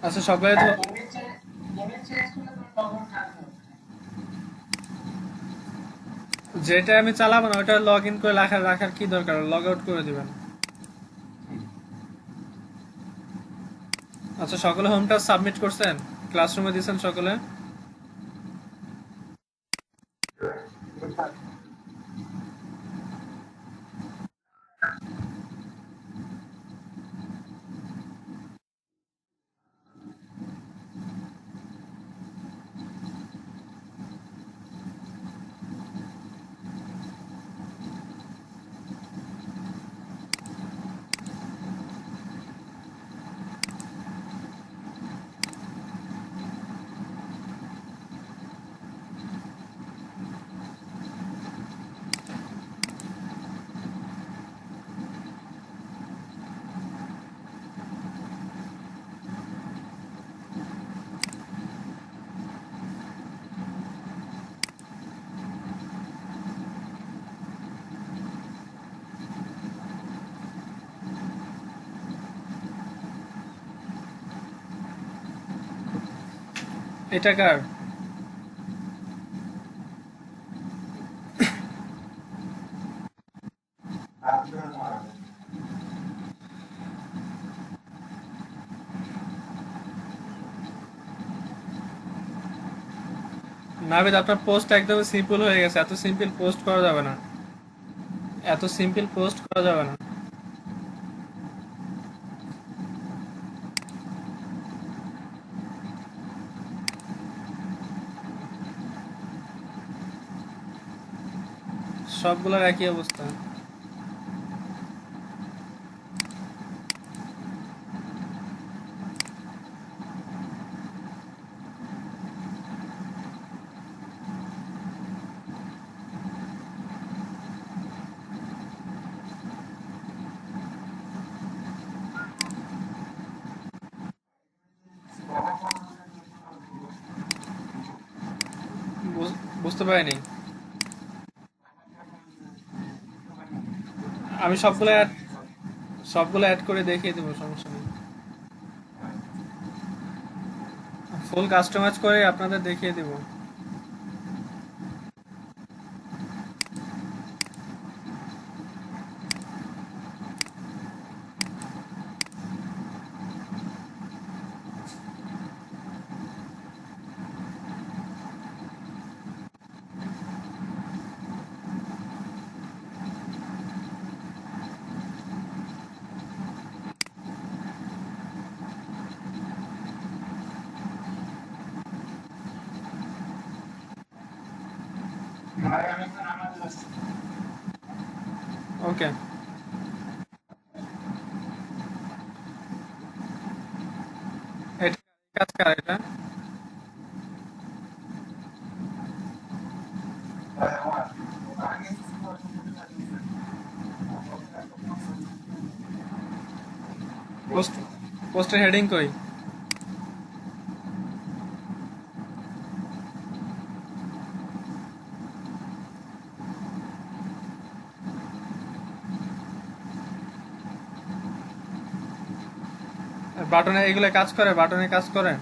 আচ্ছা সকালে তো যেটা আমি চালাবো না ওটা লগ ইন করে রাখার রাখার কি দরকার, লগ আউট করে দিবেন। আচ্ছা সকলে হোম টাস্ক সাবমিট করছেন, ক্লাসরুমে দিয়েছেন সকলে? এটা কার? নাবিদ আপনার পোস্ট একদম সিম্পল হয়ে গেছে, এত সিম্পল পোস্ট করা যাবে না, এত সিম্পল পোস্ট করা যাবে না। সবগুলোর একই অবস্থা। বুঝতে পারিনি। আমি সবগুলো অ্যাড করে দেখিয়ে দেবো, সমস্যা নেই। ফুল কাস্টমাইজ করে আপনাদের দেখিয়ে দেবো। ওকে। এটা কাজ কার এটা? পোস্ট পোস্টের হেডিং কই? বাটনে এগুলো কাজ করে, বাটনে কাজ করে।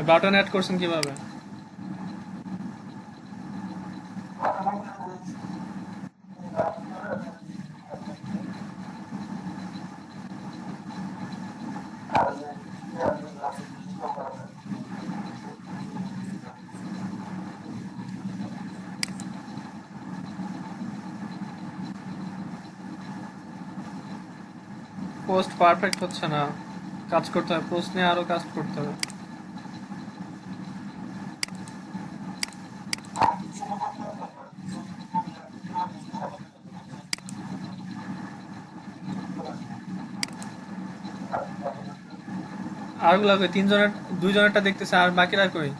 বাটন অ্যাড করছেন কিভাবে? পোস্ট পারফেক্ট হচ্ছে না, কাজ করতে হবে, পোস্ট নিয়ে আরো কাজ করতে হবে। আরগুলা কই? তিনজনের, দুইজনেরটা দেখতেছে, আর বাকিরা কই?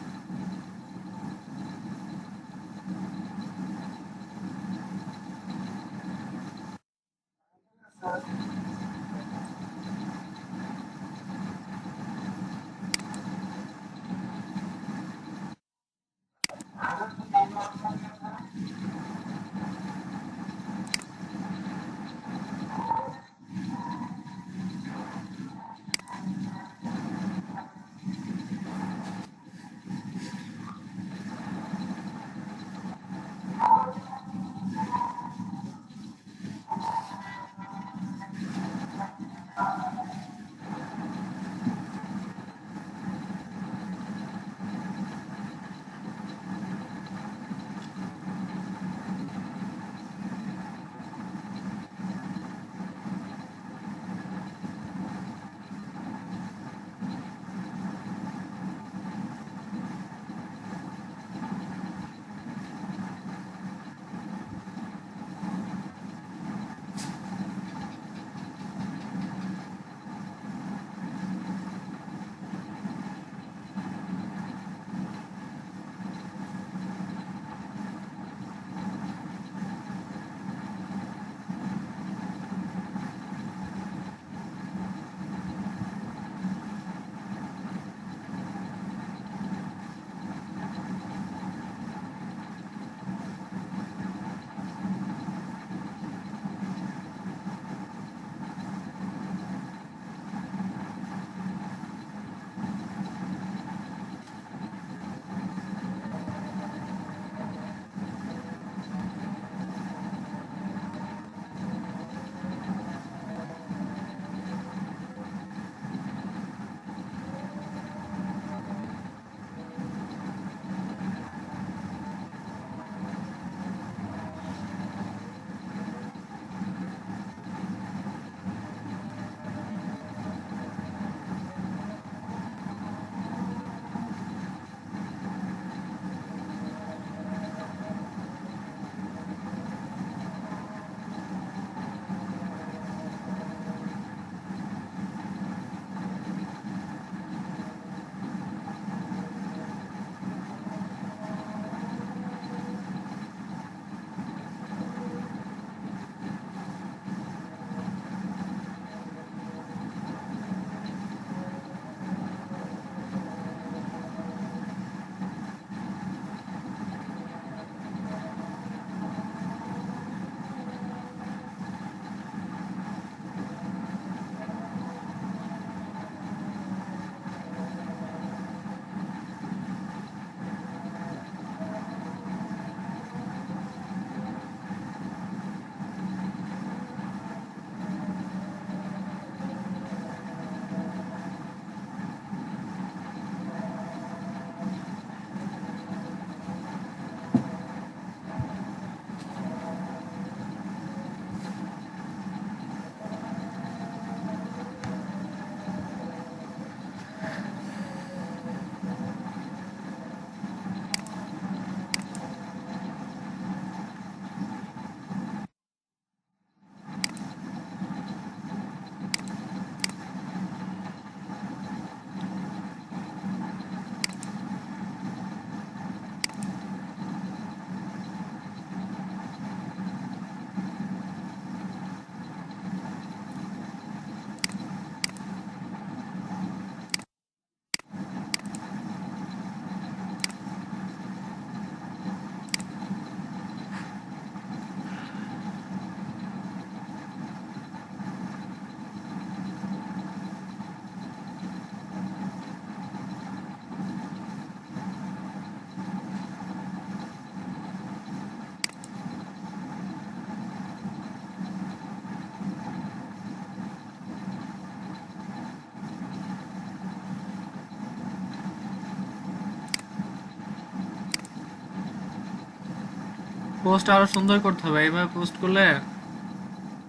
পোস্ট আরো সুন্দর করতে হবে, এইভাবে পোস্ট করলে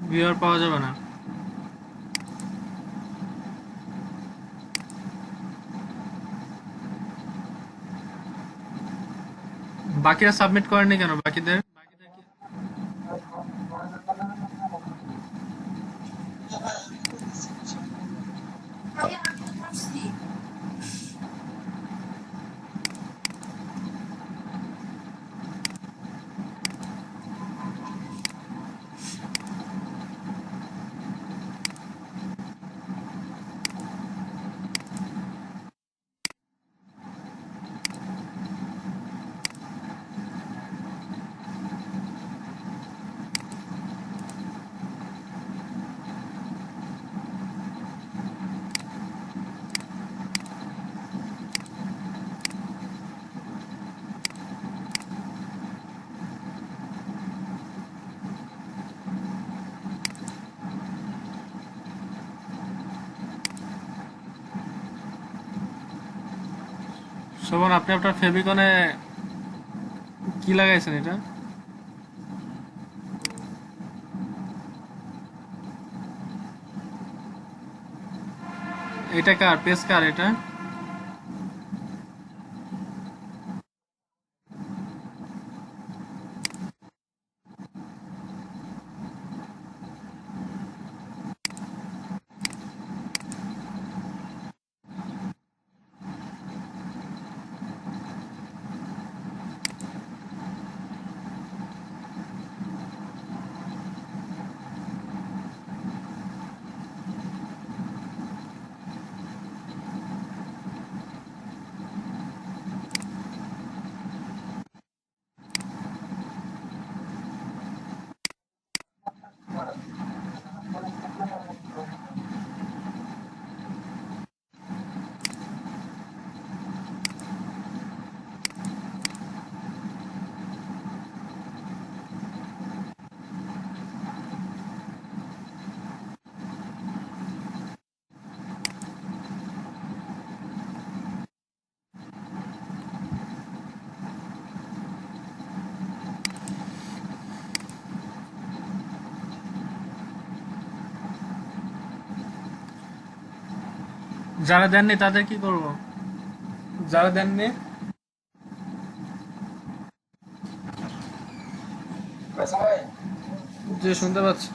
ভিউয়ার পাওয়া যাবে না। বাকিরা সাবমিট করেনি কেন? বাকিদের শোভন, আপনি আপনার ফেভিকনে কি লাগাইছেন এটা? এটা কার পেস, কার এটা? যারা দেননি তাদের কি করব? যারা দেননি? যে শুনতে পাচ্ছি।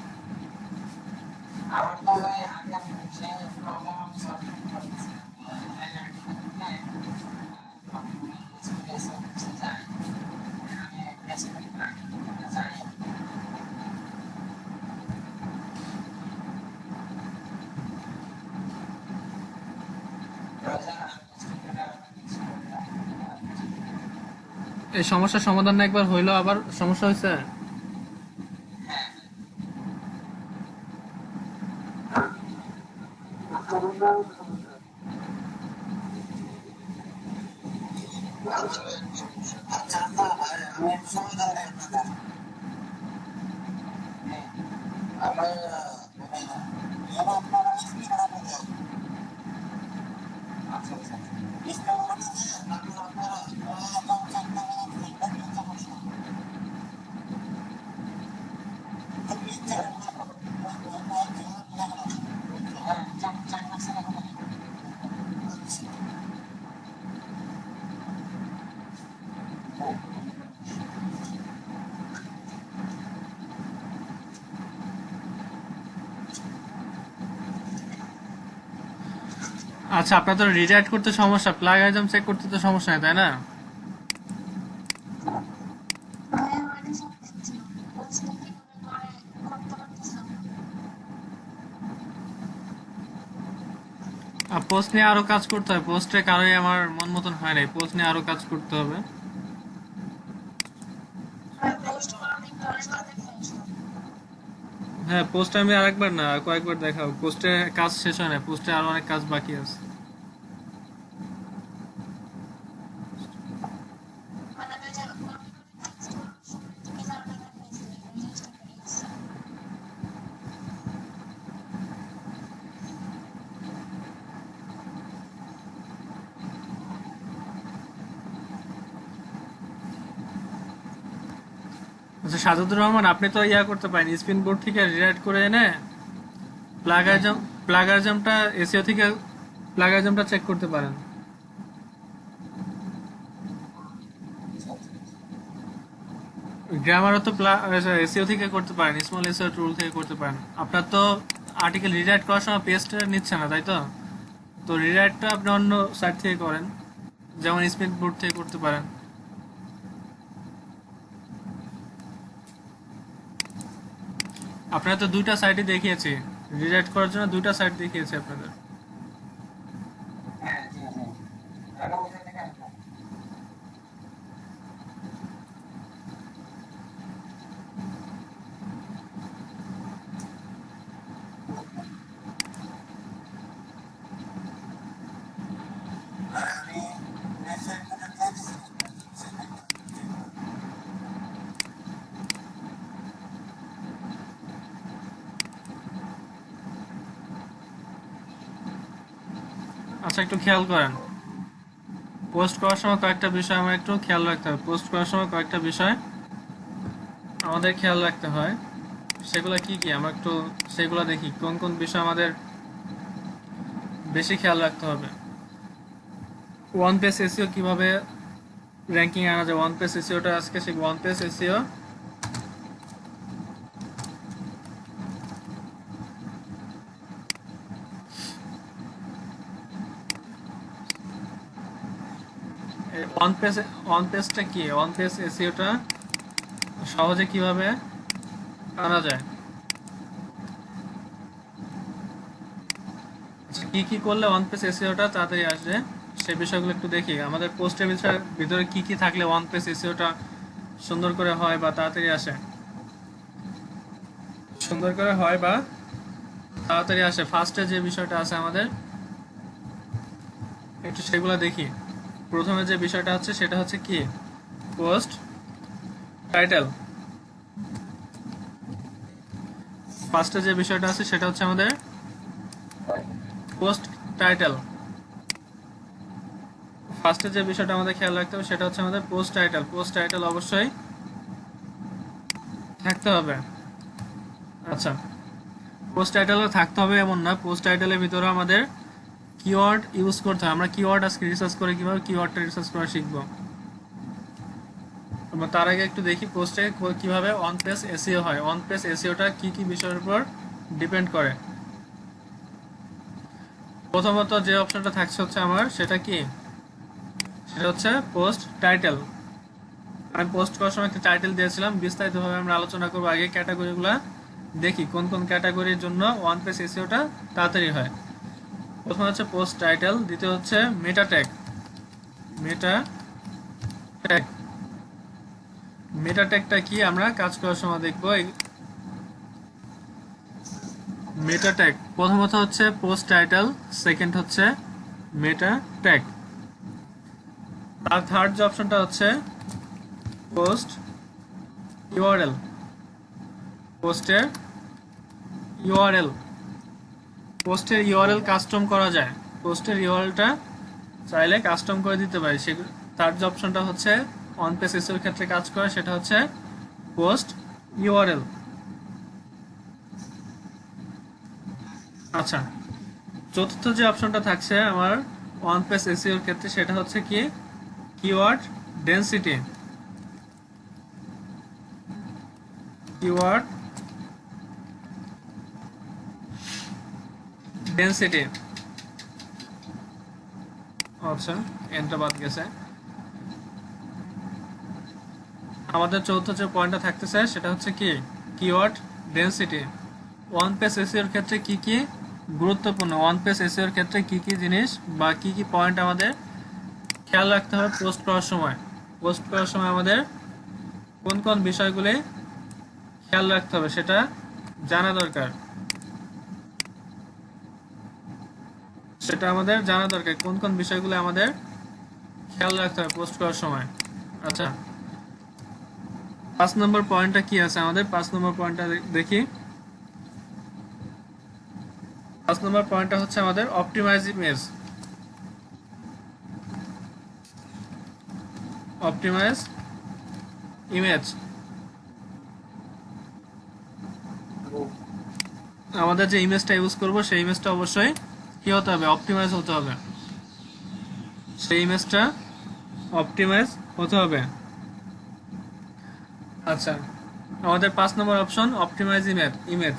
এই সমস্যার সমাধান না একবার হইলো, আবার সমস্যা হয়েছে। আচ্ছা, আপনার তো রিডাইরেক্ট করতে সমস্যা, প্লাগ আইজম চেক করতে তো সমস্যা নেই, তাই না? আর পোস্ট নিয়ে আরো কাজ করতে হবে, পোস্টে কারোই আমার মন মতন হয় নাই, পোস্ট নিয়ে আরো কাজ করতে হবে। হ্যাঁ, পোস্ট আমি আরেকবার না কয়েকবার দেখাবো, পোস্টে কাজ শেষ হয় না, পোস্টে আরো অনেক কাজ বাকি আছে। আচ্ছা সাজাদুর রহমান, আপনি তো ইয়া করতে পারেন, স্পিন বোর্ড থেকে রিরাইট করে এনে প্লাগারিজম প্লাগারিজমটা এসিও থেকে প্লাগারিজমটা চেক করতে পারেন। গ্রামারও তো এসিও থেকে করতে পারেন, স্মল এসিও টুল থেকে করতে পারেন। আপনার তো আর্টিকেল রিরাইট করার সময় পেস্ট নিচ্ছে না, তাই তো? তো রিরাইটটা আপনি অন্য সাইট থেকে করেন, যেমন স্পিন বোর্ড থেকে করতে পারেন। আপনারা তো দুইটা সাইটই দেখিয়েছি, রিরাইট করার জন্য দুইটা সাইট দেখিয়েছি আপনাদের। আচ্ছা একটু খেয়াল করেন, পোস্ট করার সময় কয়েকটা বিষয় আমার একটু খেয়াল রাখতে হবে। পোস্ট করার সময় কয়েকটা বিষয় আমাদের খেয়াল রাখতে হয়। সেগুলো কি কি আমরা একটু সেগুলো দেখি, কোন কোন বিষয় আমাদের বেশি খেয়াল রাখতে হবে। ওয়ান পেজ এসইও কিভাবে র্যাঙ্কিং আনা যায়, ওয়ান পেজ এসইওটা আজকে শিখব। ওয়ান পেজ এসইও ওয়ান পেজটা কি, ওয়ান পেজ এসইওটা সহজে কিভাবে আনা যায়, কি কি করলে ওয়ান পেজ এসইওটা তাড়াতাড়ি আসবে সেই বিষয়গুলো একটু দেখি। আমাদের পোস্টের ভিতরে কি কি থাকলে ওয়ান পেজ এসইওটা সুন্দর করে হয় বা তাড়াতাড়ি আসে, সুন্দর করে হয় বা তাড়াতাড়ি আসে। ফার্স্টে যে বিষয়টা আছে আমাদের একটু সেগুলো দেখি। প্রথমে যে বিষয়টা হচ্ছে সেটা হচ্ছে কি, পোস্ট টাইটেল। ফার্স্টে যে বিষয়টা আছে সেটা হচ্ছে আমাদের পোস্ট টাইটেল। ফার্স্টে যে বিষয়টা আমাদের খেয়াল রাখতে হবে সেটা হচ্ছে আমাদের পোস্ট টাইটেল। পোস্ট টাইটেল অবশ্যই থাকতে হবে। আচ্ছা, পোস্ট টাইটেলে থাকতে হবে এমন না, পোস্ট টাইটেলের ভিতরে আমাদের কিওয়ার্ড ইউজ করতে হবে। আমরা কিওয়ার্ড আজকে রিসার্চ করে কিভাবে কিওয়ার্ডটা রিসার্চ করা শিখবো। আমরা তার আগে একটু দেখি পোস্টে কিভাবে অন পেজ এসইও হয়। অন পেজ এসইওটা কি কি বিষয়ের উপর ডিপেন্ড করে। প্রথমত যে অপশনটা থাকছে হচ্ছে আমার সেটা কি, সেটা হচ্ছে পোস্ট টাইটেল। আমি পোস্ট করার সময় একটা টাইটেল দিয়েছিলাম, বিস্তারিতভাবে আমরা আলোচনা করবো। আগে ক্যাটাগরিগুলো দেখি কোন কোন ক্যাটাগরির জন্য ওয়ান পেজ এসইওটা তাড়াতাড়ি হয়। প্রথম হচ্ছে পোস্ট টাইটেল, দ্বিতীয় হচ্ছে মেটা ট্যাগ। মেটা ট্যাগ, মেটা ট্যাগটা কি আমরা কাজ করার সময় দেখবো। মেটা ট্যাগ প্রথমত হচ্ছে পোস্ট টাইটেল, সেকেন্ড হচ্ছে মেটা ট্যাগ। আর থার্ড যে অপশনটা হচ্ছে পোস্ট ইউআরএল। পোস্টের ইউআরএল, পোস্টের ইউআরএল কাস্টম করা যায়। পোস্টের ইউআরএলটা চাইলে কাস্টম করে দিতে পারি। সে থার্ড যে অপশনটা হচ্ছে অন পেজ এসইওর ক্ষেত্রে কাজ করে সেটা হচ্ছে পোস্ট ইউআরএল। আচ্ছা, চতুর্থ যে অপশনটা থাকছে আমার ওয়ান পেজ এসইওর ক্ষেত্রে সেটা হচ্ছে কি, কিওয়ার্ড ডেনসিটি। Keyword density. আচ্ছা, এন্টার বাদ গেছে। আমাদের চতুর্থ যে পয়েন্টটা থাকতেছে সেটা হচ্ছে কি, কিওয়ার্ড ডেনসিটি। ওয়ান পেজ এসইওর ক্ষেত্রে কি কি গুরুত্বপূর্ণ, ওয়ান পেজ এসইওর ক্ষেত্রে কি কি জিনিস বা কি কি পয়েন্ট আমাদের খেয়াল রাখতে হবে পোস্ট করার সময়। পোস্ট করার সময় আমাদের কোন কোন বিষয়গুলি খেয়াল রাখতে হবে সেটা জানা দরকার। সেটা আমাদের জানা দরকার, কোন কোন বিষয়গুলো আমাদের খেয়াল রাখতে হবে পোস্ট করার সময়। আচ্ছা, 5 নম্বর পয়েন্টটা কি আছে আমাদের, 5 নম্বর পয়েন্টটা দেখি। 5 নম্বর পয়েন্টটা হচ্ছে আমাদের অপটিমাইজ ইমেজ। অপটিমাইজ ইমেজ, আমাদের যে ইমেজটা ইউজ করব সেই ইমেজটা অবশ্যই কি হতে হবে, অপটিমাইজ হতে হবে। সেই ইমেজটা অপটিমাইজ হতে হবে। আচ্ছা, আমাদের 5 নম্বর অপশন অপটিমাইজ ইমেজ।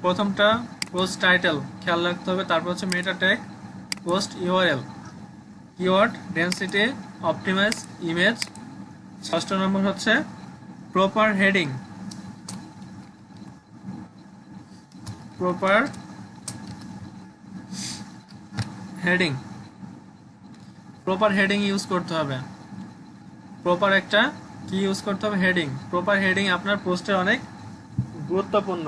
প্রথমটা পোস্ট টাইটেল খেয়াল রাখতে হবে, তারপর হচ্ছে meta tag, post URL, keyword density, optimise image. 6 নম্বর হচ্ছে proper heading. Proper heading, proper heading use করতে হবে। প্রপার একটা কি ইউজ করতে হবে, হেডিং। প্রপার হেডিং আপনার পোস্টের অনেক গুরুত্বপূর্ণ।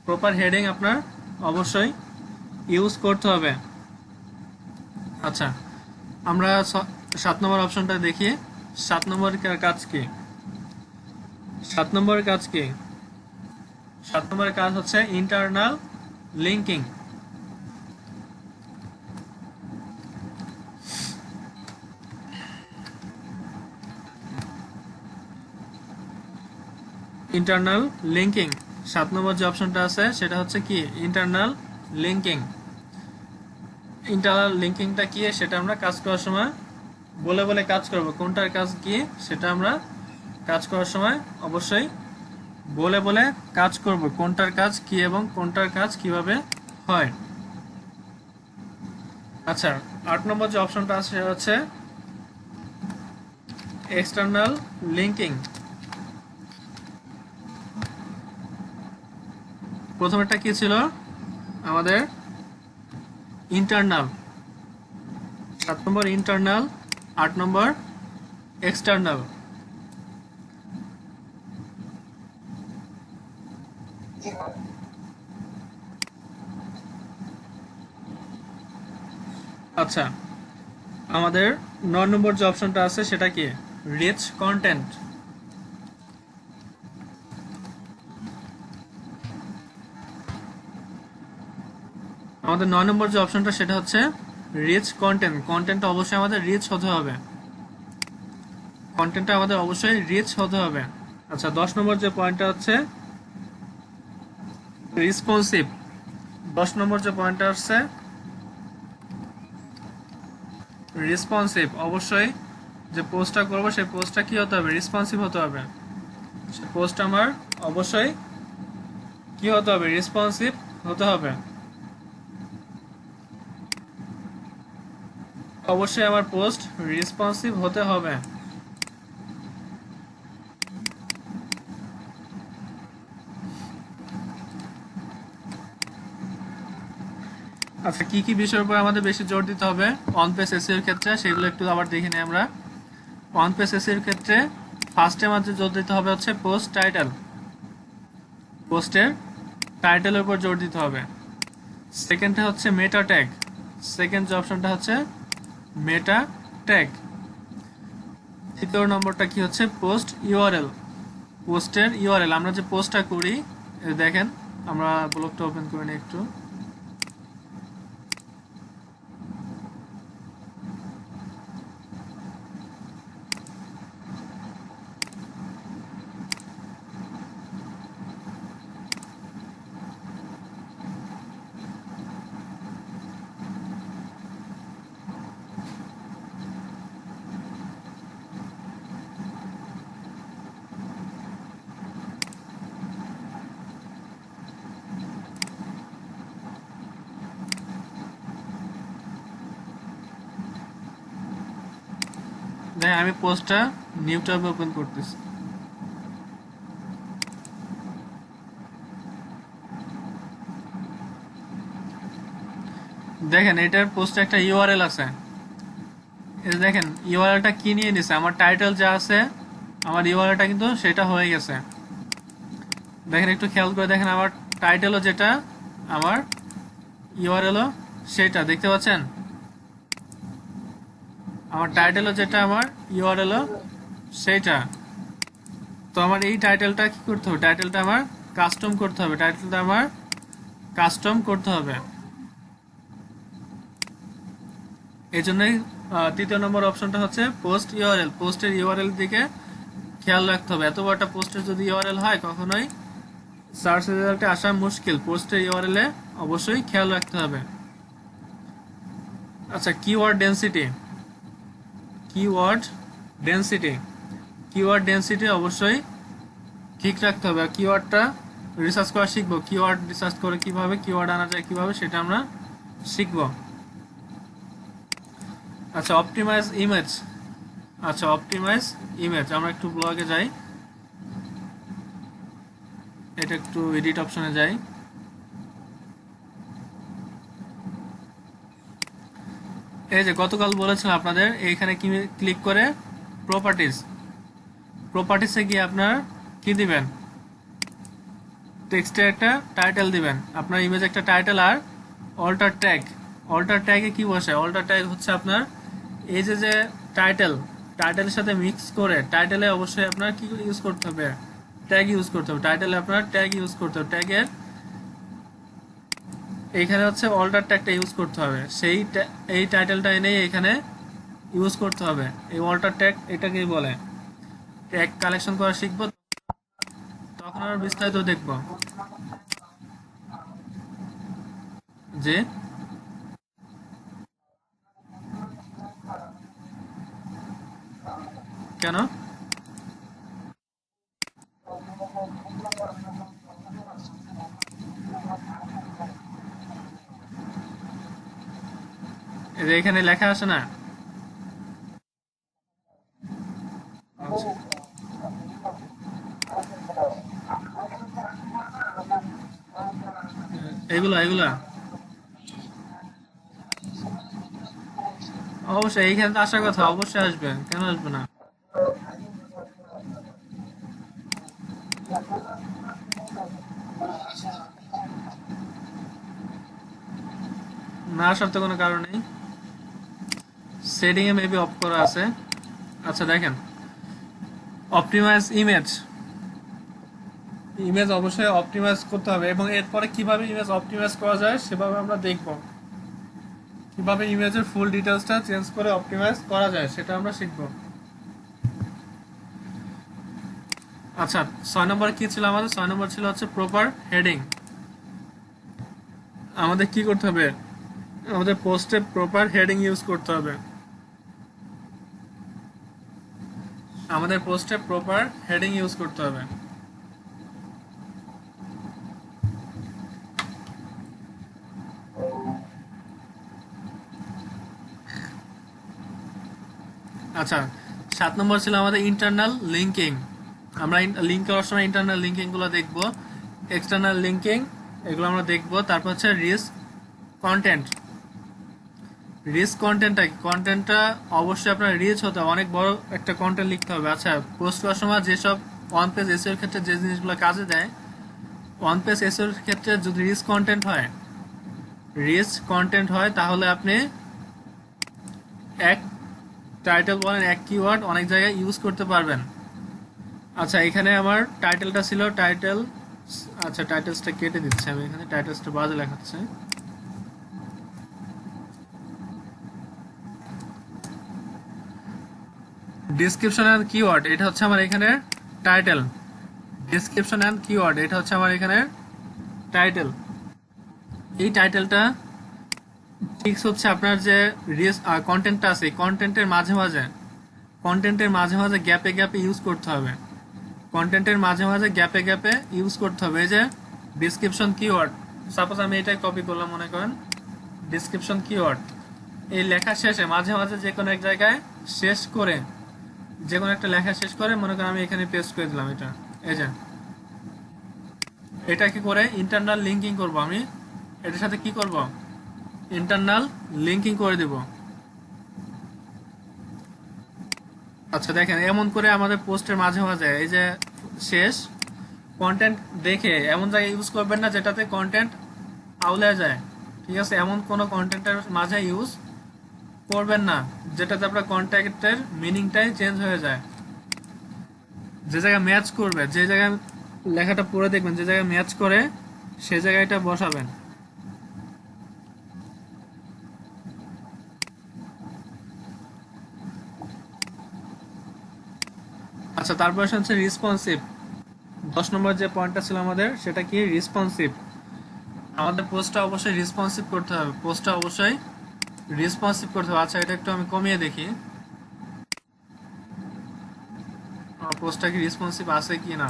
প্রপার হেডিং আপনার অবশ্যই ইউজ করতে হবে। আচ্ছা, আমরা 7 নম্বর অপশনটা দেখি। 7 নম্বরের কাজ কি, 7 নম্বরের কাজ কি, 7 নম্বরের কাজ হচ্ছে ইন্টারনাল লিঙ্কিং। Internal linking. 7 নম্বর যে অপশনটা আছে সেটা হচ্ছে কি ইন্টারনাল লিঙ্কিং। ইন্টারনাল লিঙ্কিংটা কি সেটা আমরা কাজ করার সময় বলে বলে কাজ করব, কোনটার কাজ কি সেটা আমরা কাজ করার সময় অবশ্যই বলে বলে কাজ করব, কোনটার কাজ কি এবং কোনটার কাজ কিভাবে হয়। আচ্ছা 8 নম্বর যে অপশনটা আছে সেটা হচ্ছে এক্সটার্নাল লিঙ্কিং। প্রথমেরটা কি ছিল আমাদের ইন্টারনাল, 7 নম্বর ইন্টারনাল, 8 নম্বর এক্সটার্নাল। আচ্ছা আমাদের 9 নম্বর যে অপশনটা আছে সেটা কি রিচ কন্টেন্ট। আমাদের 9 নম্বর যে অপশনটা সেটা হচ্ছে রিচ কন্টেন্ট। কন্টেন্টটা অবশ্যই আমাদের রিচ হতে হবে, কন্টেন্টটা আমাদের অবশ্যই রিচ হতে হবে। আচ্ছা 10 নম্বর যে পয়েন্টটা হচ্ছে রেসপন্সিভ। 10 নম্বর যে পয়েন্টটা হচ্ছে রেসপন্সিভ। অবশ্যই যে পোস্টটা করব সেই পোস্টটা কি হতে হবে রেসপন্সিভ হতে হবে, সেই পোস্ট আমার অবশ্যই কি হতে হবে রেসপন্সিভ হতে হবে। অবশ্যই আমার পোস্ট রেসপন্সিভ হতে হবে। আচ্ছা কি কি বিষয়ের উপর আমাদের বেশি জোর দিতে হবে অন পেজ এসইও এর ক্ষেত্রে সেগুলো একটু আবার দেখে নিই আমরা। অন পেজ এসইও এর ক্ষেত্রে ফার্স্টে আমাদের জোর দিতে হবে হচ্ছে পোস্ট টাইটেল, পোস্টের টাইটেলের উপর জোর দিতে হবে। সেকেন্ডে হচ্ছে মেটা ট্যাগ, সেকেন্ড যে অপশনটা হচ্ছে মেটা ট্যাগ। তৃতীয় নম্বরটা কি হচ্ছে পোস্ট ইউআরএল, পোস্টের ইউআরএল। আমরা যে পোস্টটা করি দেখেন, আমরা ব্লগটা ওপেন করে নিই একটু। দেখেন আমি পোস্টটা নিউ ট্যাবে ওপেন করতেছি। দেখেন এটার পোস্টে একটা ইউআরএল আছে, এই যে দেখেন ইউআরএলটা কি নিয়ে নিছে, আমার টাইটেল যা আছে আমার ইউআরএলটা কিন্তু সেটা হয়ে গেছে। দেখেন একটু খেয়াল করে দেখেন আমার টাইটেলও যেটা আমার ইউআরএলও সেটা, দেখতে পাচ্ছেন আমার টাইটেলও যেটা আমার ইউআরএলও সেইটা। তো আমার এই টাইটেলটা কি করতে হবে, টাইটেলটা আমার কাস্টম করতে হবে, টাইটেলটা আমার কাস্টম করতে হবে। এই জন্যই তৃতীয় নম্বর অপশনটা হচ্ছে পোস্ট ইউআরএল, পোস্টের ইউআরএল দিকে খেয়াল রাখতে হবে। এত বড় একটা পোস্টের যদি ইউআরএল হয় কখনোই সার্চ রেজাল্টে আসা মুশকিল, পোস্টের ইউআরএল এ অবশ্যই খেয়াল রাখতে হবে। আচ্ছা keyword density, keyword density, keyword density অবশ্যই ঠিক রাখতে হবে। কিওয়ার্ডটা রিসার্চ করা শিখবো, কিওয়ার্ড রিসার্চ করে কিভাবে কিওয়ার্ড আনা যায় কিভাবে সেটা আমরা শিখবো। আচ্ছা অপটিমাইজ ইমেজ, আচ্ছা অপটিমাইজ ইমেজ, আমরা একটু ব্লগে যাই, এটা একটু এডিট অপশনে যাই। এই যে গতকাল বলেছিলাম আপনাদের এইখানে কি ক্লিক করে প্রপার্টিজ, প্রপার্টিসে গিয়ে আপনার কি দিবেন টেক্সটে একটা টাইটেল দিবেন, আপনার ইমেজ একটা টাইটেল আর অল্টার ট্যাগ। অল্টার ট্যাগে কি বসে, অল্টার ট্যাগ হচ্ছে আপনার এই যে যে টাইটেল, টাইটেলের সাথে মিক্স করে টাইটেলে অবশ্যই আপনার কি ইউজ করতে হবে ট্যাগ ইউজ করতে হবে, টাইটেলে আপনার ট্যাগ ইউজ করতে হবে। ট্যাগের এইখানে হচ্ছে অল্টার ট্যাগটা ইউজ করতে হবে, সেই এই টাইটেলটা এনেই এখানে ইউজ করতে হবে। এই অল্টার ট্যাগ এটাকেই বলে। ট্যাগ কালেকশন করা শিখবো তখন এখন আর বিস্তারিত দেখবো যে কেন এই যে এখানে লেখা আছে না, আচ্ছা, এগুলা এগুলা অবশ্যই এইখানে তো আসার কথা, অবশ্যই আসবে, কেন আসবে না? না আসার তো কোনো কারণ নেই, সেটিং এ মেবি অফ করা আছে। আচ্ছা দেখেন, অপটিমাইজ ইমেজ, ইমেজ অবশ্যই অপটিমাইজ করতে হবে, এবং এরপরে কিভাবে ইমেজ অপটিমাইজ করা যায় সেভাবে আমরা দেখব, কিভাবে ইমেজের ফুল ডিটেলসটা চেঞ্জ করে অপটিমাইজ করা যায় সেটা আমরা শিখব। আচ্ছা 6 নম্বর কি ছিল আমাদের? 6 নম্বর ছিল হচ্ছে প্রপার হেডিং। আমাদের কি করতে হবে? আমাদের পোস্টে প্রপার হেডিং ইউজ করতে হবে, আমাদের পোস্টে প্রপার হেডিং ইউজ করতে হবে। আচ্ছা 7 নম্বর ছিল আমাদের ইন্টারনাল লিঙ্কিং। আমরা লিঙ্ক করার সময় ইন্টারনাল লিঙ্কিং গুলো দেখবো, এক্সটার্নাল লিঙ্কিং এগুলো আমরা দেখবো। তারপর হচ্ছে রিস্ক কন্টেন্ট। রিচ কন্টেন্টটা কি? কন্টেন্টটা অবশ্যই আপনার রিচ হতে হবে, অনেক বড় একটা কন্টেন্ট লিখতে হবে। আচ্ছা পোস্ট করার সময় যেসব ওয়ান পেজ এসইও এর ক্ষেত্রে যে জিনিসগুলো কাজে দেয়, ওয়ান পেজ এসইও এর ক্ষেত্রে যদি রিচ কন্টেন্ট হয়, রিচ কন্টেন্ট হয় তাহলে আপনি এক টাইটেল বলেন, এক কিওয়ার্ড অনেক জায়গায় ইউজ করতে পারবেন। আচ্ছা এখানে আমার টাইটেলটা ছিল টাইটেল, আচ্ছা টাইটেলসটা কেটে দিচ্ছি আমি, এখানে টাইটেলসটা বাজে লেখাচ্ছে। ডিসক্রিপশন এন্ড কিওয়ার্ড, এটা হচ্ছে আমার এখানে টাইটেল। ডিসক্রিপশন এন্ড কিওয়ার্ড, এটা হচ্ছে আমার এখানে টাইটেল। এই টাইটেলটা ফিক্স হচ্ছে আপনার যে কন্টেন্টটা আছে, কন্টেন্টের মাঝে মাঝে, কন্টেন্টের মাঝে মাঝে গ্যাপে গ্যাপে ইউজ করতে হবে, কন্টেন্টের মাঝে মাঝে গ্যাপে গ্যাপে ইউজ করতে হবে। এই যে ডিসক্রিপশন কিওয়ার্ড, সাপোজ আমি এটাই কপি করলাম, মনে করেন ডিসক্রিপশন কিওয়ার্ড, এই লেখা শেষে মাঝে মাঝে যে কোনো এক জায়গায় শেষ করে, যে কোনো একটা লেখা শেষ করে মনে করেন আমি এখানে পেস্ট করে দিলাম এটা, এই যে এটা কি করে ইন্টারনাল লিঙ্কিং করব, আমি এটার সাথে কি করব, ইন্টারনাল লিঙ্কিং করে দেব। আচ্ছা দেখেন এমন করে আমাদের পোস্টের মাঝে মাঝে এই যে শেষ কন্টেন্ট দেখে এমন জায়গায় ইউজ করবেন না যেটাতে কন্টেন্ট আউলে যায়, ঠিক আছে? এমন কোনো কন্টেন্টের মাঝে ইউজ করবেন না যেটাতে আপনার কন্টেন্টের মিনিংটাই চেঞ্জ হয়ে যায়। যে জায়গায় ম্যাচ করবে, যে জায়গায় লেখাটা পড়ে দেখবেন যে জায়গায় ম্যাচ করে সে জায়গাটা বসাবেন। আচ্ছা তারপর হচ্ছে রেসপন্সিভ। 10 নম্বর যে পয়েন্টটা ছিল আমাদের সেটা কি? রেসপন্সিভ। আমাদের পোস্টটা অবশ্যই রেসপন্সিভ করতে হবে, পোস্টটা অবশ্যই রেসপন্সিভ করতে হবে। আচ্ছা এটা একটু আমি কমিয়ে দেখি আমার পোস্টটা কি রেসপন্সিভ আছে কি না।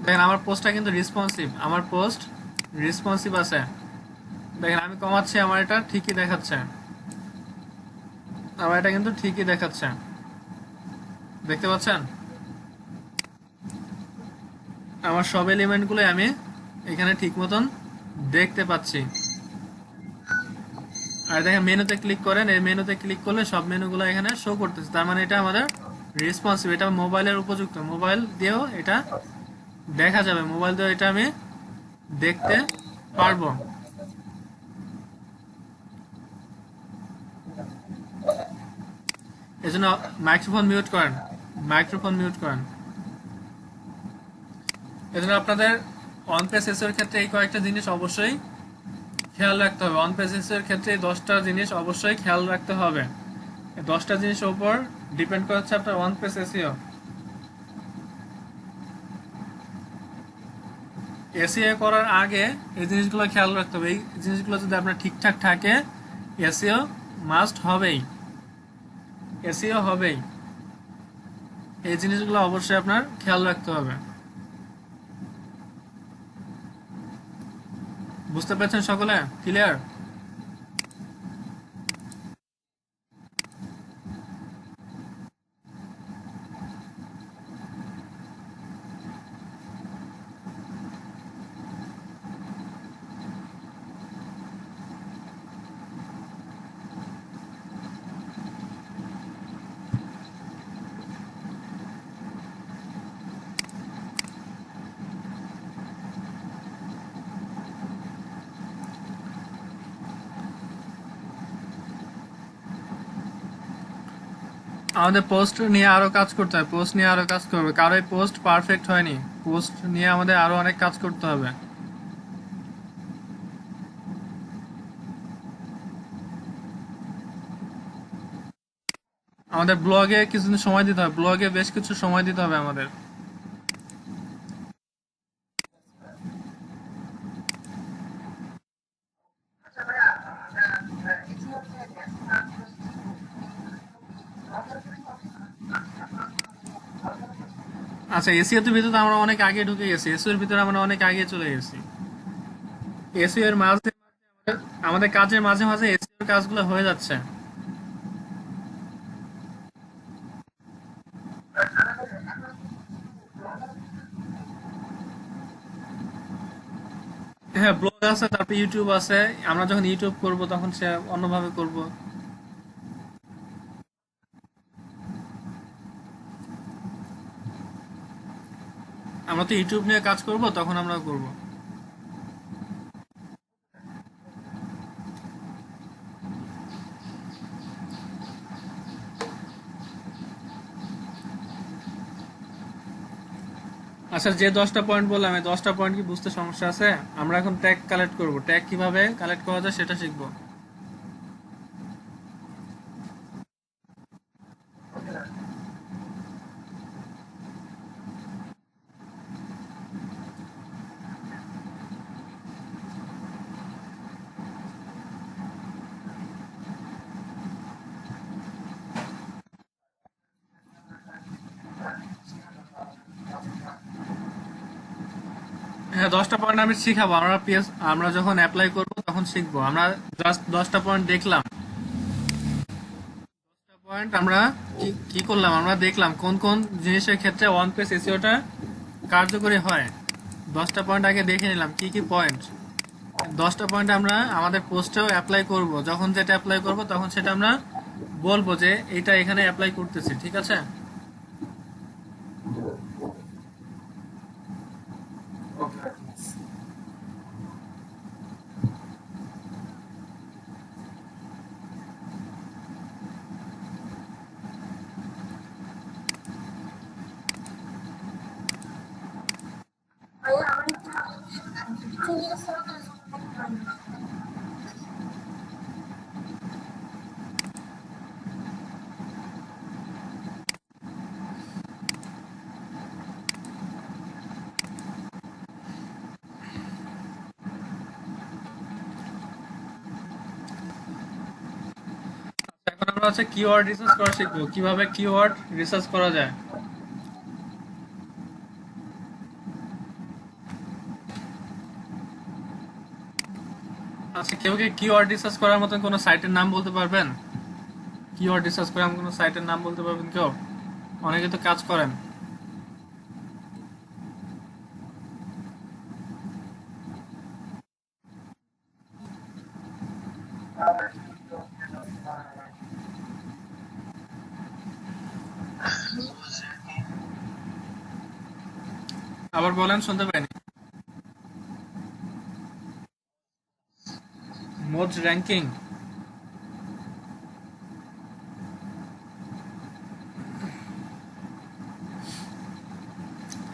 দেখেন আমার পোস্টটা কিন্তু রেসপন্সিভ, আমার পোস্ট রেসপন্সিভ আছে। দেখেন আমি কমাচ্ছি, আমার এটা ঠিকই দেখাচ্ছে, আমার এটা কিন্তু ঠিকই দেখাচ্ছে, দেখতে পাচ্ছেন? আমার সব এলিমেন্টগুলো আমি এখানে ঠিক মতন দেখতে পাচ্ছি। আর দেখেন মেনুতে ক্লিক করেন, এই মেনুতে ক্লিক করলে সব মেনুগুলো এখানে শো করতেছে, তার মানে এটা আমাদের রেসপন্সিভ, এটা মোবাইলের উপযুক্ত, মোবাইল দিয়েও এটা দেখা যাবে, মোবাইল দিয়েও এটা আমি দেখতে পারবো। এজন্য মাইক্রোফোন মিউট করেন, মাইক্রোফোন মিউট করেন। এজন্য আপনাদের অন পেজ এসইও এর ক্ষেত্রে এই কয়েকটা জিনিস অবশ্যই খেয়াল রাখতে হবে। অন পেজ এসইও এর ক্ষেত্রে এই 10টা জিনিস অবশ্যই খেয়াল রাখতে হবে। এই 10টা জিনিসের উপর ডিপেন্ড করে হচ্ছে আপনার ওয়ান পেজ এসইও। এসইও করার আগে এই জিনিসগুলো খেয়াল রাখতে হবে। এই জিনিসগুলো যদি আপনার ঠিকঠাক থাকে, এসইও মাস্ট হবেই, এসইও হবেই। এই জিনিসগুলো অবশ্যই আপনার খেয়াল রাখতে হবে। বুঝতে পারছেন সকলে? ক্লিয়ার? আমাদের পোস্ট নিয়ে আরো কাজ করতে হবে, পোস্ট নিয়ে আরো কাজ করবে। কারো পোস্ট পারফেক্ট হয়নি, পোস্ট নিয়ে আমাদের আরো অনেক কাজ করতে হবে। আমাদের ব্লগে কিছুদিন সময় দিতে হবে, ব্লগে বেশ কিছু সময় দিতে হবে আমাদের। আচ্ছা, এসিও এর ভিতরে আমরা অনেক আগে ঢুকে গেছি, এসিও এর ভিতরে আমরা অনেক আগে চলে গেছি। এসিও এর মাঝে আমাদের কাজের মাঝে মাঝে এসিও এর কাজগুলো হয়ে যাচ্ছে। হ্যাঁ, ব্লগ আছে, তারপর ইউটিউব আছে। আমরা যখন ইউটিউব করব তখন সে অন্যভাবে করব। আমরা তো ইউটিউব নিয়ে কাজ করব, তখন আমরা করব। আচ্ছা, যে 10টা পয়েন্ট বললাম, এই 10টা পয়েন্ট কি বুঝতে সমস্যা আছে? আমরা এখন ট্যাগ কালেক্ট করব, ট্যাগ কিভাবে কালেক্ট করা যায় সেটা শিখবো। হ্যাঁ, 10টা পয়েন্ট আমি শিখাবো। আমরা যখন অ্যাপ্লাই করব তখন শিখবো। আমরা জাস্ট 10টা পয়েন্ট দেখলাম, পয়েন্ট আমরা কি কি করলাম, আমরা দেখলাম কোন কোন জিনিসের ক্ষেত্রে ওয়ান পেজ এসইওটা কার্যকরী হয়। 10টা পয়েন্ট আগে দেখে নিলাম কি কি পয়েন্ট। 10টা পয়েন্ট আমরা আমাদের পোস্টেও অ্যাপ্লাই করব। যখন যেটা অ্যাপ্লাই করব তখন সেটা আমরা বলবো যে এটা এখানে অ্যাপ্লাই করতেছি, ঠিক আছে? এখন আমরা হচ্ছে কিওয়ার্ড রিসার্চ করা শিখবো, কিভাবে কিওয়ার্ড রিসার্চ করা যায়। আচ্ছা, কেউ কি কিওয়ার্ড রিসার্চ করার মতন কোনো সাইটের নাম বলতে পারবেন? কিওয়ার্ড রিসার্চ করার মতন কোনো সাইটের নাম বলতে পারবেন কেউ? অনেকে তো কাজ করেন। আবার বলেন, শুনতে পাইনি। মোজ র্যাঙ্কিং?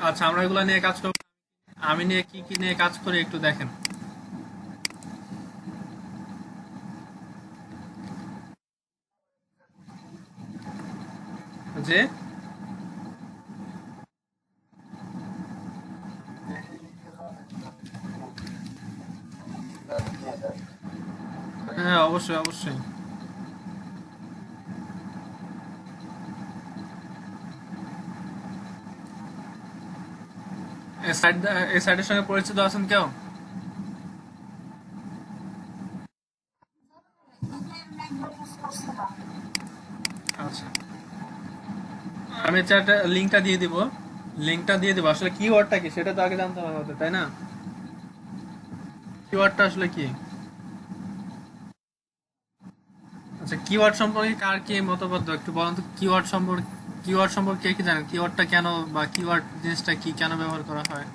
আচ্ছা, আমরা এগুলো নিয়ে কাজ করব। আমি নিয়ে কি কি নিয়ে কাজ করি একটু দেখেন। যে হ্যাঁ, অবশ্যই অবশ্যই। এই সাইটের সঙ্গে পরিচিত আছেন কেউ? আচ্ছা, আমি চ্যাটে লিঙ্কটা দিয়ে দিব। আসলে কিওয়ার্ডটা কি সেটা তো আগে জানতে হবে আমাদের, তাই না? কিওয়ার্ডটা আসলে কি? আচ্ছা, কিওয়ার্ড সম্পর্কে কার কি মতবাদ একটু বলেন তো। কিওয়ার্ড সম্পর্কে কে কি জানেন? কিওয়ার্ডটা কেন, বা কিওয়ার্ড জিনিসটা কি, কেন ব্যবহার করা হয়?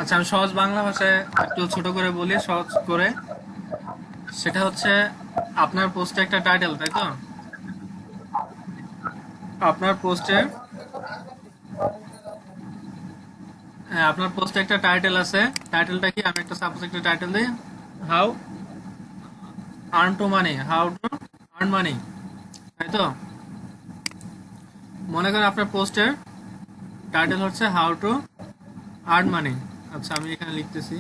আচ্ছা, আমি সহজ বাংলা ভাষায় একটু ছোট করে বলি, সহজ করে। সেটা হচ্ছে, আপনার পোস্টে একটা টাইটেল, তাই তো? আপনার পোস্টে হ্যাঁ, আপনার পোস্টে একটা টাইটেল আছে। টাইটেলটা কি? আমি একটা সাপোজ একটা টাইটেল দিই, হাউ হাউ টু আর্ন মানি, তাই তো? মনে করেন আপনার পোস্টের টাইটেল হচ্ছে হাউ টু আর্ন মানি। আচ্ছা, আমি এখানে লিখতেছি।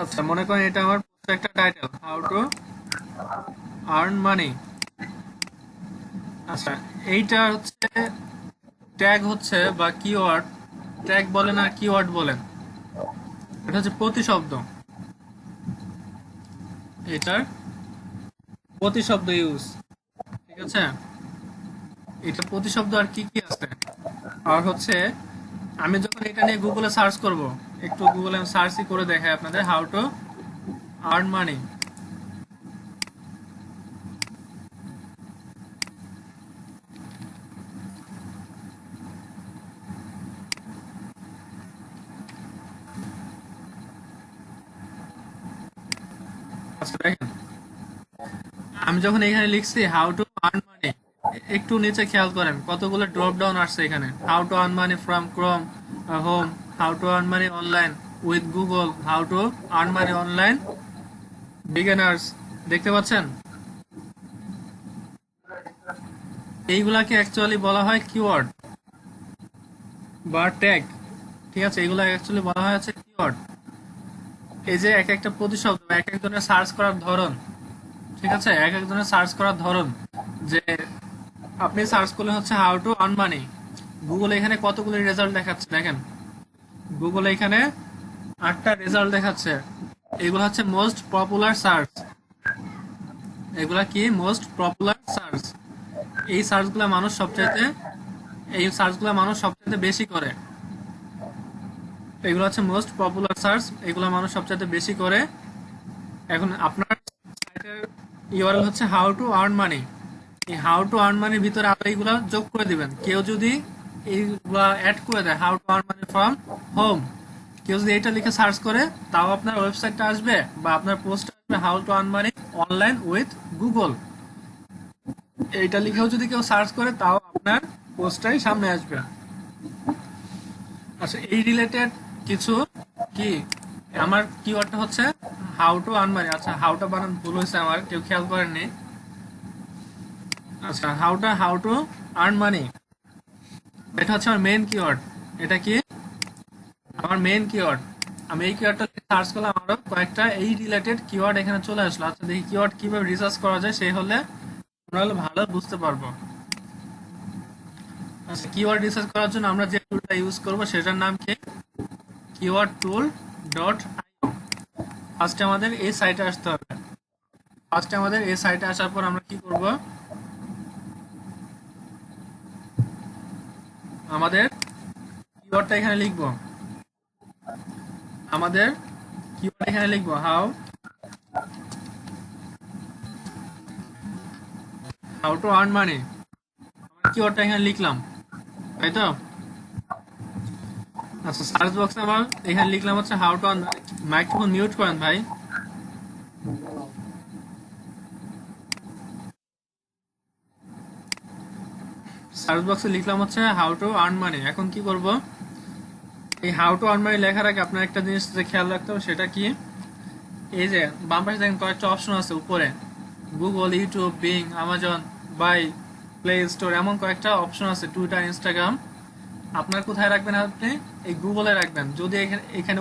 আচ্ছা, মনে করেন এটা আমার পোস্টের একটা টাইটেল, হাউ টু আর্ন মানি। আচ্ছা, এইটা হচ্ছে ট্যাগ হচ্ছে, বা কিওয়ার্ড, ট্যাগ বলেন আর কিওয়ার্ড বলেন, এটা হচ্ছে প্রতিশব্দ। এটার প্রতিশব্দ ইউজ, ঠিক আছে? এটা প্রতিশব্দ আর কি কি আছে, আর হচ্ছে আমি যখন এটা নিয়ে গুগলে সার্চ করব, একটু গুগলে আমি সার্চই করে দেখাই আপনাদের, হাউ টু আর্ন মানি। আচ্ছা, দেখেন, আমি যখন এখানে লিখছি হাউ টু আর্ন মানি, একটু নিচে খেয়াল করেন কতগুলো ড্রপ ডাউন আসছে এখানে। How to earn money from Chrome home, how to earn money online with Google, how to earn money online beginners, দেখতে পাচ্ছেন? এইগুলাকে অ্যাকচুয়ালি বলা হয় কিওয়ার্ড বা ট্যাগ, ঠিক আছে? এগুলা অ্যাকচুয়ালি বলা হয় হচ্ছে কিওয়ার্ড। এই যে এক একটা প্রতিশব্দ, এক একজনের সার্চ করার ধরন, ঠিক আছে? এক একজনের সার্চ করার ধরন, যে আপনি সার্চ করলে হচ্ছে how to earn money, Google এখানে কতগুলো রেজাল্ট দেখাচ্ছে দেখেন। গুগল এখানে 8টা রেজাল্ট দেখাচ্ছে। এগুলো হচ্ছে মোস্ট পপুলার সার্চ। এগুলা কি? Most popular search. এই সার্চগুলো মানুষ সবচাইতে এই সার্চগুলো মানুষ সবচাইতে বেশি করে। এগুলো হচ্ছে মোস্ট পপুলার সার্চ, এগুলো মানুষ সবচাইতে বেশি করে। এখন আপনার সাইটের ইউআরএল হচ্ছে হাউ টু আর্ন মানি। এই হাউ টু আর্ন মানির ভিতরে আবার এইগুলা যোগ করে দিবেন। কেউ যদি এইগুলা অ্যাড করে দেয়, how to earn money from home, কেউ যদি এটা লিখে সার্চ করে, তাও আপনার ওয়েবসাইটটা আসবে, বা আপনার পোস্ট আসবে, how to earn money online with Google. এইটা লিখেও যদি কেউ সার্চ করে, তাও আপনার পোস্টটাই সামনে আসবে। আচ্ছা, এই রিলেটেড কিছু কি, আমার কিওয়ার্ডটা হচ্ছে হাউ টু আর্ন মানি। আচ্ছা, হাউটা বানান ভুল হয়েছে, আমার কেউ খেয়াল করেননি। আচ্ছা, হাউ টু আর্ন মানি, এটা হচ্ছে আমার মেইন কিওয়ার্ড। এটা কি? আমার মেইন কিওয়ার্ড। আমি এই কিওয়ার্ডটা সার্চ করলাম, আমারও কয়েকটা এই রিলেটেড কিওয়ার্ড এখানে চলে আসলো। আচ্ছা, দেখি কিওয়ার্ড কিভাবে রিসার্চ করা যায়, সেই হলে আমরা হলে ভালো বুঝতে পারবো। আচ্ছা, কিওয়ার্ড রিসার্চ করার জন্য আমরা যে টুলটা ইউজ করব সেটার নাম কি? কিওয়ার্ড টুল ডট আইও। ফার্স্টে আমাদের এই সাইটে আসতে হবে। ফার্স্টে আমাদের এই সাইটে আসার পর আমরা কি করব? আমাদের কিওয়ার্ডটা এখানে লিখব। আমাদের কিওয়ার্ড এখানে লিখব, হাউ টু আর্ন মানি কিওয়ার্ডটা এখানে লিখলাম, তাই তো? আচ্ছা, সার্চ বক্সে আবার এখানে লিখলাম হচ্ছে how to earn. Microphone mute করেন ভাই। সার্চ বক্সে লিখলাম হচ্ছে হাউ টু আর্ন মানি। এখন কি করব, এই হাউ টু আর্ন মানি লেখার আগে আপনার একটা জিনিস যে খেয়াল রাখতে হবে, সেটা কি, এই যে বাম পাশে দেখেন কয়েকটা অপশন আছে উপরে, Google, YouTube, Bing, Amazon, buy, Play Store, এমন কয়েকটা অপশন আছে, টুইটার, ইনস্টাগ্রাম। আপনার কোথায় রাখবেন? আপনি এই গুগলে রাখবেন। যদি এখানে এখানে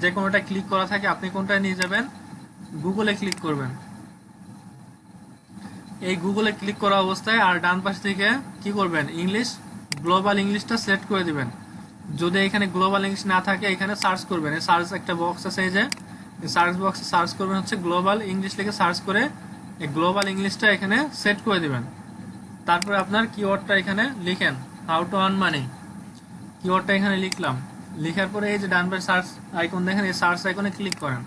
যে কোনোটা ক্লিক করা থাকে, আপনি কোনটায় নিয়ে যাবেন? গুগলে ক্লিক করবেন। এই গুগলে ক্লিক করা অবস্থায় আর ডান পাশ থেকে কি করবেন, ইংলিশ, গ্লোবাল ইংলিশটা সিলেক্ট করে দিবেন। যদি এখানে গ্লোবাল ইংলিশ না থাকে, এখানে সার্চ করবেন, এই সার্চ একটা বক্স আছে, এই যে সার্চ বক্সে সার্চ করবেন হচ্ছে গ্লোবাল ইংলিশ লিখে সার্চ করে এই গ্লোবাল ইংলিশটা এখানে সেট করে দিবেন। তারপরে আপনার কিওয়ার্ডটা এখানে লিখেন, হাউ টু আর্ন মানি। কিওয়ার্ডটা এখানে লিখলাম, লিখার পরে এই যে ডান পাশে সার্চ আইকন দেখেন, এই সার্চ আইকনে ক্লিক করেন।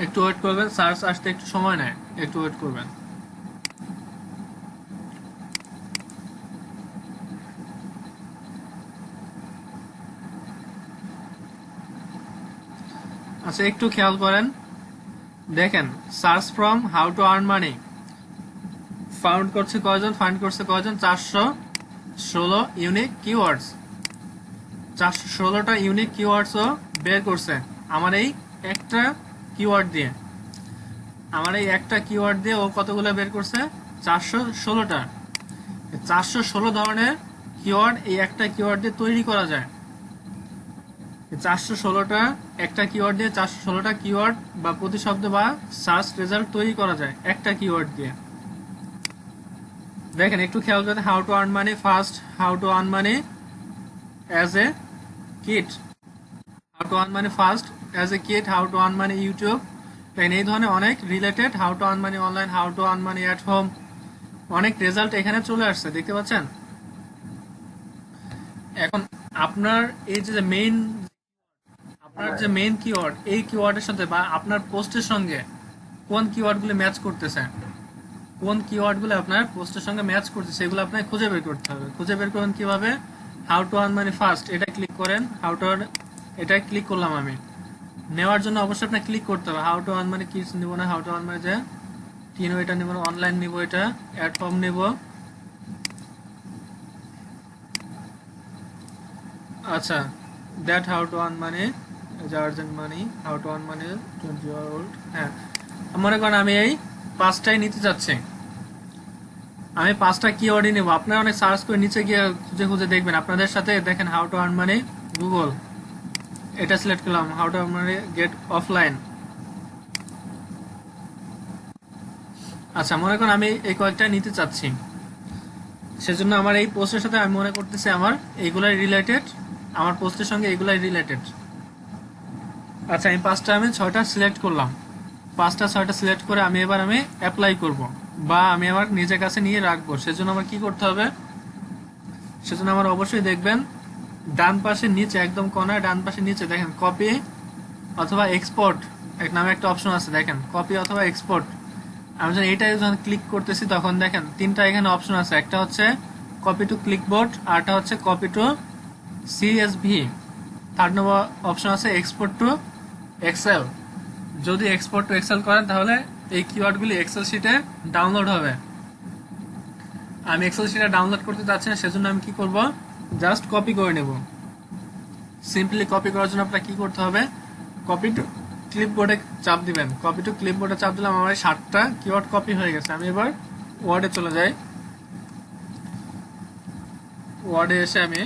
একটু ওয়েট করবেন, সার্চ আসতে একটু সময় নেয়, একটু ওয়েট করবেন। আচ্ছা, একটু খেয়াল করেন, দেখেন search from how to earn money found করছে কয়জন, ফাইন্ড করছে কয়জন? 416 ইউনিক কিওয়ার্ডস। 416টা ইউনিক কিওয়ার্ডসও বের করছে আমার এই একটা কিওয়ার্ড দিয়ে। আমার এই একটা কিওয়ার্ড দিয়ে ও কতগুলো বের করছে? 416টা। 416 ধরনের কিওয়ার্ড এই একটা কিওয়ার্ড দিয়ে তৈরি করা যায়। 416টা একটা কিওয়ার্ড দিয়ে 416টা কিওয়ার্ড বা প্রতিশব্দ বা সার্চ রেজাল্ট তৈরি করা যায় একটা কিওয়ার্ড দিয়ে। দেখেন একটু খেয়াল করতে, how to earn money first, how to earn money as a kit, how to earn money first as a kit, how to earn money YouTube. দেখেন এই ধরনের অনেক related, how to earn money online, how to earn money at home, অনেক result এখানে চলে আসছে, দেখতে পাচ্ছেন? এখন আপনার এই যে মেইন, আপনার যে মেইন কিওয়ার্ড, এই কিওয়ার্ডের সাথে বা আপনার পোস্টের সঙ্গে কোন কিওয়ার্ডগুলো ম্যাচ করতেছে, কোন কিওয়ার্ডগুলো আপনার পোস্টের সঙ্গে ম্যাচ করছে, সেগুলো আপনাকে খুঁজে বের করতে হবে। খুঁজে বের করবেন কিভাবে? How to earn money first, এটা ক্লিক করেন। হাউ টু আর্ন, এটা ক্লিক করলাম আমি। নেওয়ার জন্য অবশ্যই আপনাকে ক্লিক করতে হবে। How to earn money kids নিব না, হাউ টু আর্ন মানি যে টিন, এটা নিব না, অনলাইন নিব, এটা অ্যাট হোম নিব। আচ্ছা, that how to earn money is urgent money, how to earn money 20 year old. হ্যাঁ, মনে করেন আমি এই 5টাই নিতে চাচ্ছি, আমি 5টা কিওয়ার্ডই নেব। আপনারা অনেক সার্চ করে নিচে গিয়ে খুঁজে খুঁজে দেখবেন। আপনাদের সাথে দেখেন how to earn money Google, এটা সিলেক্ট করলাম, how to earn money get offline. আচ্ছা, মনে করেন আমি এই কয়েকটা নিতে চাচ্ছি, সেজন্য আমার এই পোস্টের সাথে আমি মনে করতেছি আমার এইগুলাই রিলেটেড, আমার পোস্টের সঙ্গে এইগুলাই রিলেটেড। আচ্ছা, আমি 6টা সিলেক্ট করলাম। 6টা সিলেক্ট করে আমি এবার অ্যাপ্লাই করব বা আমি আমার নিজের কাছে নিয়ে রাখবো। সেজন্য আমার কি করতে হবে? সেজন্য আমার অবশ্যই দেখবেন ডান পাশে নিচে, একদম কোনায় ডান পাশে নিচে দেখেন কপি অথবা এক্সপোর্ট এক নামে একটা অপশন আছে, দেখেন কপি অথবা এক্সপোর্ট। আমি যখন এইটাই যখন ক্লিক করতেছি তখন দেখেন 3টা এখানে অপশন আছে, একটা হচ্ছে কপি টু ক্লিকবোর্ড, আরটা হচ্ছে copy to CSV, 3 number option আছে এক্সপোর্ট টু এক্সেল। যদি এক্সপোর্ট টু এক্সেল করেন তাহলে এই কিওয়ার্ডগুলি এক্সেল শিটে ডাউনলোড হবে। আমি এক্সেল শিটে ডাউনলোড করতে চাচ্ছি না, সেজন্য আমি কি করব? জাস্ট কপি করে নেব। সিম্পলি কপি করার জন্য আপনার কি করতে হবে? কপি টু ক্লিপবোর্ডে চাপ দিবেন। কপি টু ক্লিপবোর্ডে চাপ দিলাম, আমার 7টা কিওয়ার্ড কপি হয়ে গেছে। আমি এবার ওয়ার্ডে চলে যাই। ওয়ার্ডে এসে আমি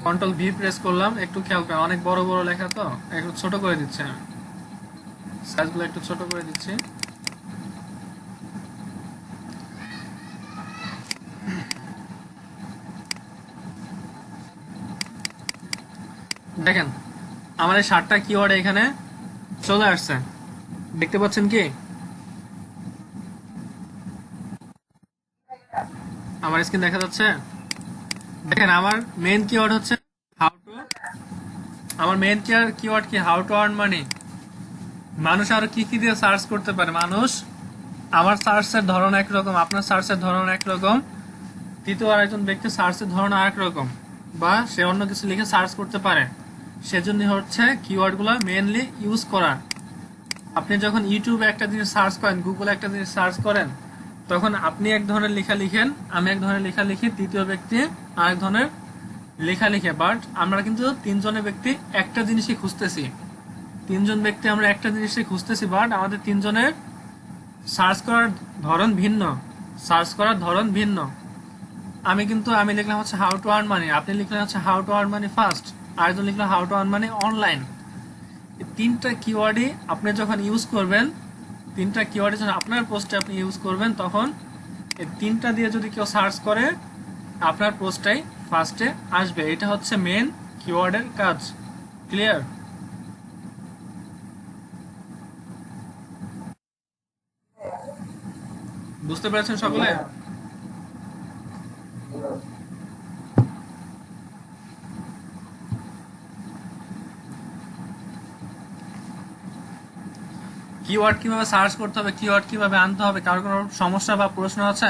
Ctrl+V প্রেস করলাম। একটু খেয়াল করেন, অনেক বড় বড় লেখা তো, একটু ছোট করে দিচ্ছি আমি, সাইজগুলো একটু ছোট করে দিচ্ছি। দেখেন আমার এই 7টা কিওয়ার্ড এখানে চলে আসছে, দেখতে পাচ্ছেন কি? আমার স্ক্রিন দেখা যাচ্ছে? দেখেন আমার মেইন কিওয়ার্ড হচ্ছে হাউ টু, আমার মেইন কিওয়ার্ড কি? হাউ টু আর্ন মানি। মানুষ আরো কি কি দিয়ে সার্চ করতে পারে? মানুষ, আমার সার্চের ধরন একরকম, আপনার সার্চের ধরন একরকম, তৃতীয় আরেকজন ব্যক্তি সার্চের ধরন আরেক রকম, বা সে অন্য কিছু লিখে সার্চ করতে পারে। সেজন্য হচ্ছে কিওয়ার্ডগুলো মেইনলি ইউজ করা। আপনি যখন ইউটিউবে একটা জিনিস সার্চ করেন, গুগলে একটা জিনিস সার্চ করেন, তখন আপনি এক ধরনের লেখা লিখেন, আমি এক ধরনের লেখা লিখি, তৃতীয় ব্যক্তি আরেক ধরনের লেখা লিখে। বাট আমরা কিন্তু তিনজনের ব্যক্তি একটা জিনিসই খুঁজতেছি, তিনজন ব্যক্তি আমরা একটা জিনিসই খুঁজতেছি, বাট আমাদের তিনজনের সার্চ করার ধরন ভিন্ন, সার্চ করার ধরন ভিন্ন। আমি লিখলাম হচ্ছে হাউ টু আর্ন মানি, আপনি লিখলেন হচ্ছে how to earn money first, আরেকজন লিখলো how to earn money online. এই তিনটা কিওয়ার্ডই আপনি যখন ইউজ করবেন, তিনটা কিওয়ার্ডে যখন আপনার পোস্টে আপনি ইউজ করবেন, তখন এই তিনটা দিয়ে যদি কেউ সার্চ করে আপনার পোস্টটাই ফার্স্টে আসবে। এটা হচ্ছে মেন কিওয়ার্ডের কাজ। ক্লিয়ার? বুঝতে পেরেছেন সকলে? কিওয়ার্ড কিভাবে সার্চ করতে হবে, কিওয়ার্ড কিভাবে আনতে হবে, কারো কোনো সমস্যা বা প্রশ্ন আছে?